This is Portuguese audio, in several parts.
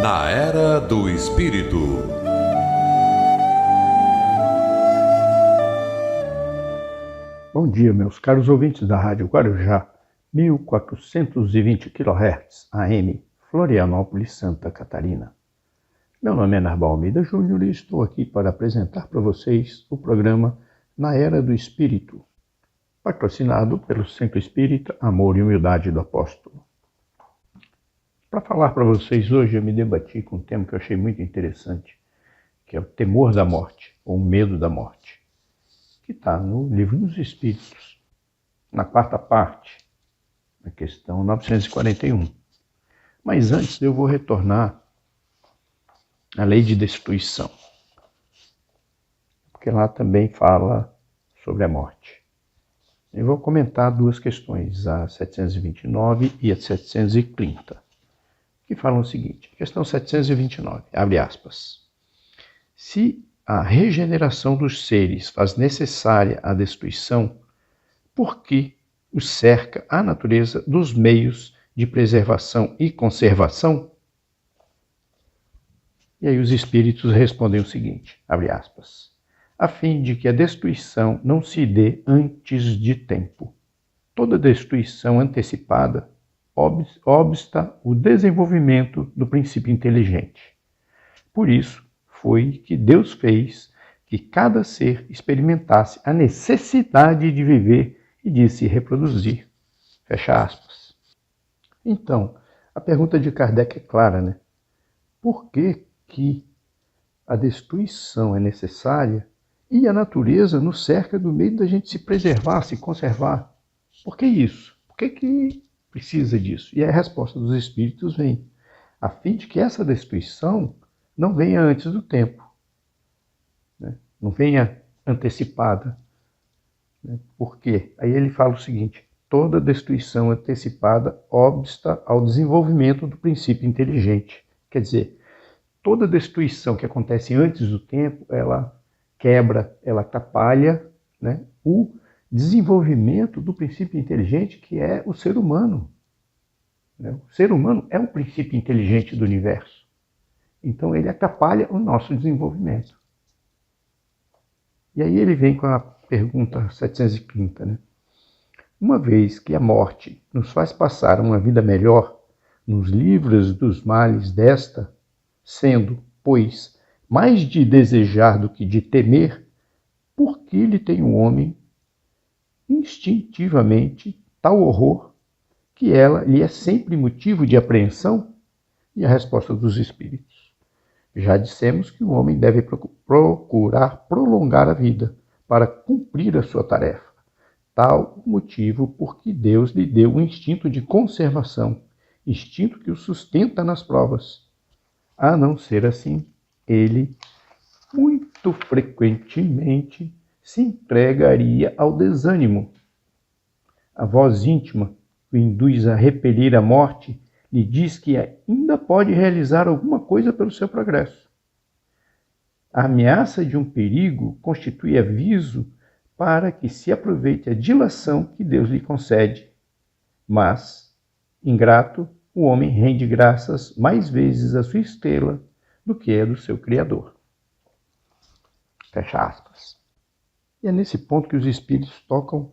Na Era do Espírito. Bom dia, meus caros ouvintes da Rádio Guarujá, 1420 kHz AM, Florianópolis, Santa Catarina. Meu nome é Narbal Almeida Júnior e estou aqui para apresentar para vocês o programa Na Era do Espírito, patrocinado pelo Centro Espírita Amor e Humildade do Apóstolo. Para falar para vocês hoje, eu me debati com um tema que eu achei muito interessante, que é o temor da morte, ou o medo da morte, que está no Livro dos Espíritos, na quarta parte, na questão 941. Mas antes eu vou retornar à lei de destruição, porque lá também fala sobre a morte. Eu vou comentar duas questões, a 729 e a 730. Que falam o seguinte, questão 729, abre aspas. Se a regeneração dos seres faz necessária a destruição, por que os cerca a natureza dos meios de preservação e conservação? E aí os espíritos respondem o seguinte, abre aspas, a fim de que a destruição não se dê antes de tempo. Toda destruição antecipada obsta o desenvolvimento do princípio inteligente. Por isso, foi que Deus fez que cada ser experimentasse a necessidade de viver e de se reproduzir. Fecha aspas. Então, a pergunta de Kardec é clara, né? Por que a destruição é necessária e a natureza nos cerca do meio da gente se preservar, se conservar? Por que isso? Por que precisa disso? E a resposta dos espíritos vem, a fim de que essa destruição não venha antes do tempo, né? Não venha antecipada. Né? Por quê? Aí ele fala o seguinte, toda destruição antecipada obsta ao desenvolvimento do princípio inteligente. Quer dizer, toda destruição que acontece antes do tempo, ela quebra, ela atrapalha, né, o desenvolvimento do princípio inteligente que é o ser humano. O ser humano é o princípio inteligente do universo. Então ele atrapalha o nosso desenvolvimento. E aí ele vem com a pergunta 730, né? Uma vez que a morte nos faz passar uma vida melhor, nos livra dos males desta, sendo, pois, mais de desejar do que de temer, por que lhe tem o homem instintivamente tal horror que ela lhe é sempre motivo de apreensão? E a resposta dos espíritos. Já dissemos que o homem deve procurar prolongar a vida para cumprir a sua tarefa. Tal o motivo por que Deus lhe deu um instinto de conservação, instinto que o sustenta nas provas. A não ser assim, ele muito frequentemente se entregaria ao desânimo. A voz íntima que o induz a repelir a morte lhe diz que ainda pode realizar alguma coisa pelo seu progresso. A ameaça de um perigo constitui aviso para que se aproveite a dilação que Deus lhe concede. Mas, ingrato, o homem rende graças mais vezes à sua estrela do que a do seu Criador. Fecha aspas. E é nesse ponto que os espíritos tocam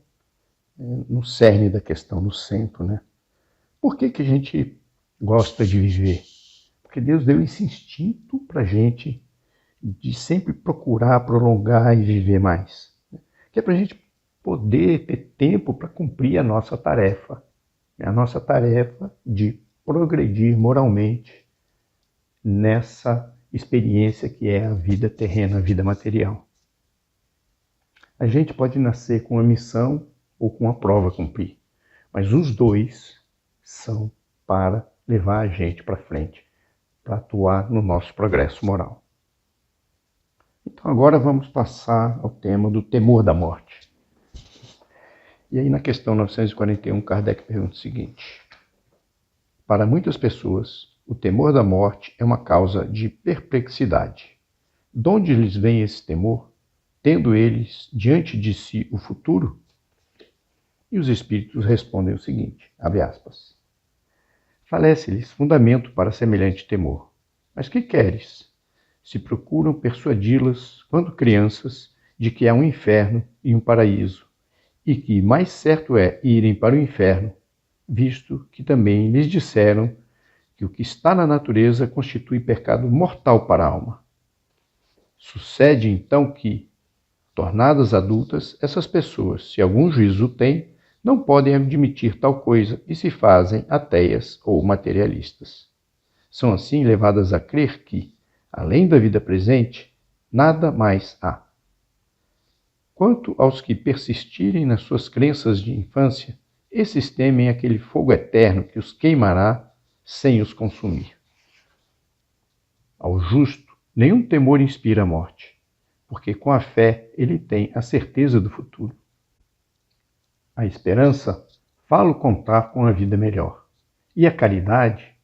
no cerne da questão, no centro, né? Por que a gente gosta de viver? Porque Deus deu esse instinto para a gente de sempre procurar prolongar e viver mais. Que é para a gente poder ter tempo para cumprir a nossa tarefa. A nossa tarefa de progredir moralmente nessa experiência que é a vida terrena, a vida material. A gente pode nascer com uma missão ou com uma prova a cumprir, mas os dois são para levar a gente para frente, para atuar no nosso progresso moral. Então agora vamos passar ao tema do temor da morte. E aí na questão 941, Kardec pergunta o seguinte, para muitas pessoas, o temor da morte é uma causa de perplexidade. De onde lhes vem esse temor, tendo eles diante de si o futuro? E os espíritos respondem o seguinte, abre aspas, falece-lhes fundamento para semelhante temor, Mas que queres? Se procuram persuadi-las, quando crianças, de que há um inferno e um paraíso, e que mais certo é irem para o inferno, visto que também lhes disseram que o que está na natureza constitui pecado mortal para a alma. Sucede então que, tornadas adultas, essas pessoas, se algum juízo têm, não podem admitir tal coisa e se fazem ateias ou materialistas. São assim levadas a crer que, além da vida presente, nada mais há. Quanto aos que persistirem nas suas crenças de infância, esses temem aquele fogo eterno que os queimará sem os consumir. Ao justo, nenhum temor inspira a morte, porque com a fé ele tem a certeza do futuro. A esperança fala contar com a vida melhor, e a caridade,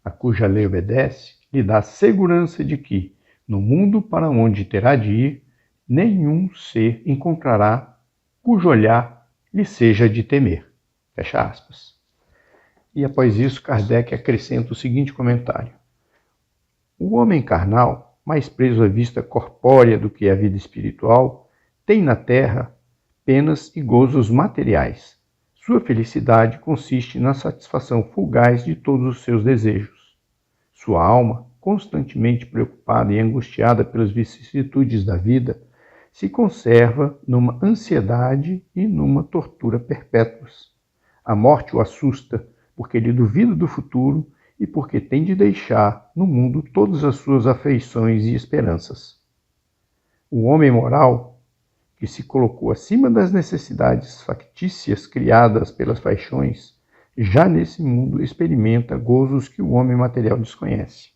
a cuja lei obedece, lhe dá a segurança de que, no mundo para onde terá de ir, nenhum ser encontrará cujo olhar lhe seja de temer. Fecha aspas. E após isso, Kardec acrescenta o seguinte comentário. O homem carnal, mais preso à vista corpórea do que à vida espiritual, tem na terra penas e gozos materiais. Sua felicidade consiste na satisfação fugaz de todos os seus desejos. Sua alma, constantemente preocupada e angustiada pelas vicissitudes da vida, se conserva numa ansiedade e numa tortura perpétuas. A morte o assusta, porque ele duvida do futuro e porque tem de deixar no mundo todas as suas afeições e esperanças. O homem moral, que se colocou acima das necessidades factícias criadas pelas paixões, já nesse mundo experimenta gozos que o homem material desconhece.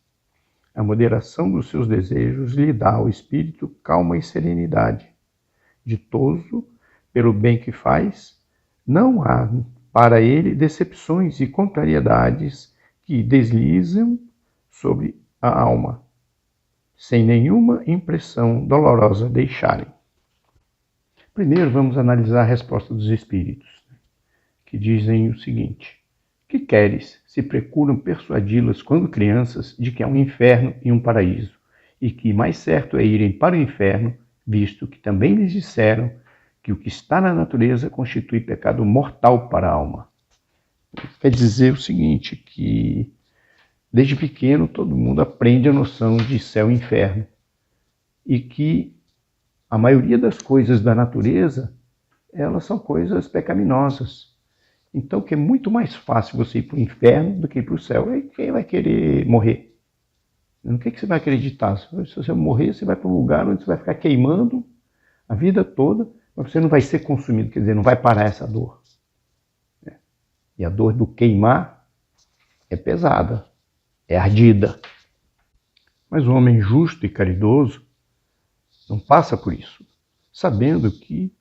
A moderação dos seus desejos lhe dá ao espírito calma e serenidade. Ditoso pelo bem que faz, não há para ele decepções e contrariedades que deslizam sobre a alma, sem nenhuma impressão dolorosa deixarem. Primeiro vamos analisar a resposta dos espíritos, que dizem o seguinte: que queres se procuram persuadi-las quando crianças de que há um inferno e um paraíso, e que mais certo é irem para o inferno, visto que também lhes disseram que o que está na natureza constitui pecado mortal para a alma. Quer dizer o seguinte, que desde pequeno todo mundo aprende a noção de céu e inferno, e que a maioria das coisas da natureza, elas são coisas pecaminosas. Então, que é muito mais fácil você ir para o inferno do que ir para o céu. E quem vai querer morrer? No que você vai acreditar? Se você morrer, você vai para um lugar onde você vai ficar queimando a vida toda, mas você não vai ser consumido, quer dizer, não vai parar essa dor. E a dor do queimar é pesada, é ardida. Mas o homem justo e caridoso não passa por isso, sabendo que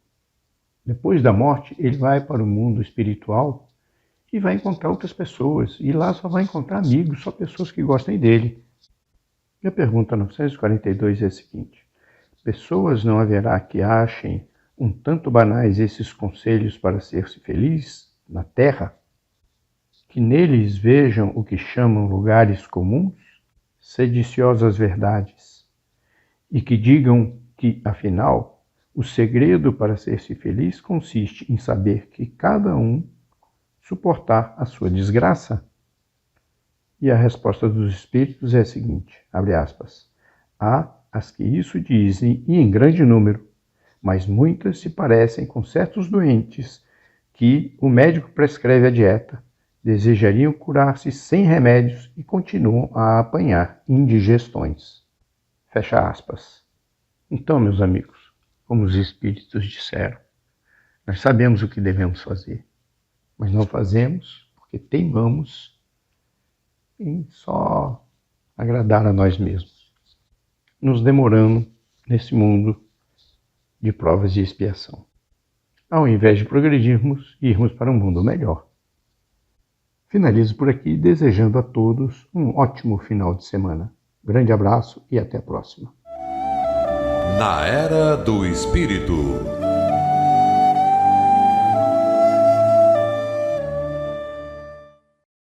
depois da morte, ele vai para o mundo espiritual e vai encontrar outras pessoas. E lá só vai encontrar amigos, só pessoas que gostem dele. E a pergunta 942 é a seguinte: pessoas não haverá que achem um tanto banais esses conselhos para ser-se feliz na terra? Que neles vejam o que chamam lugares comuns, sediciosas verdades, e que digam que, afinal, o segredo para ser-se feliz consiste em saber que cada um suportar a sua desgraça? E a resposta dos espíritos é a seguinte, abre aspas, há as que isso dizem e em grande número, mas muitas se parecem com certos doentes que o médico prescreve a dieta, desejariam curar-se sem remédios e continuam a apanhar indigestões. Fecha aspas. Então, meus amigos, como os espíritos disseram, nós sabemos o que devemos fazer, mas não fazemos porque teimamos em só agradar a nós mesmos, nos demorando nesse mundo de provas de expiação, ao invés de progredirmos e irmos para um mundo melhor. Finalizo por aqui desejando a todos um ótimo final de semana. Grande abraço e até a próxima. Na Era do Espírito.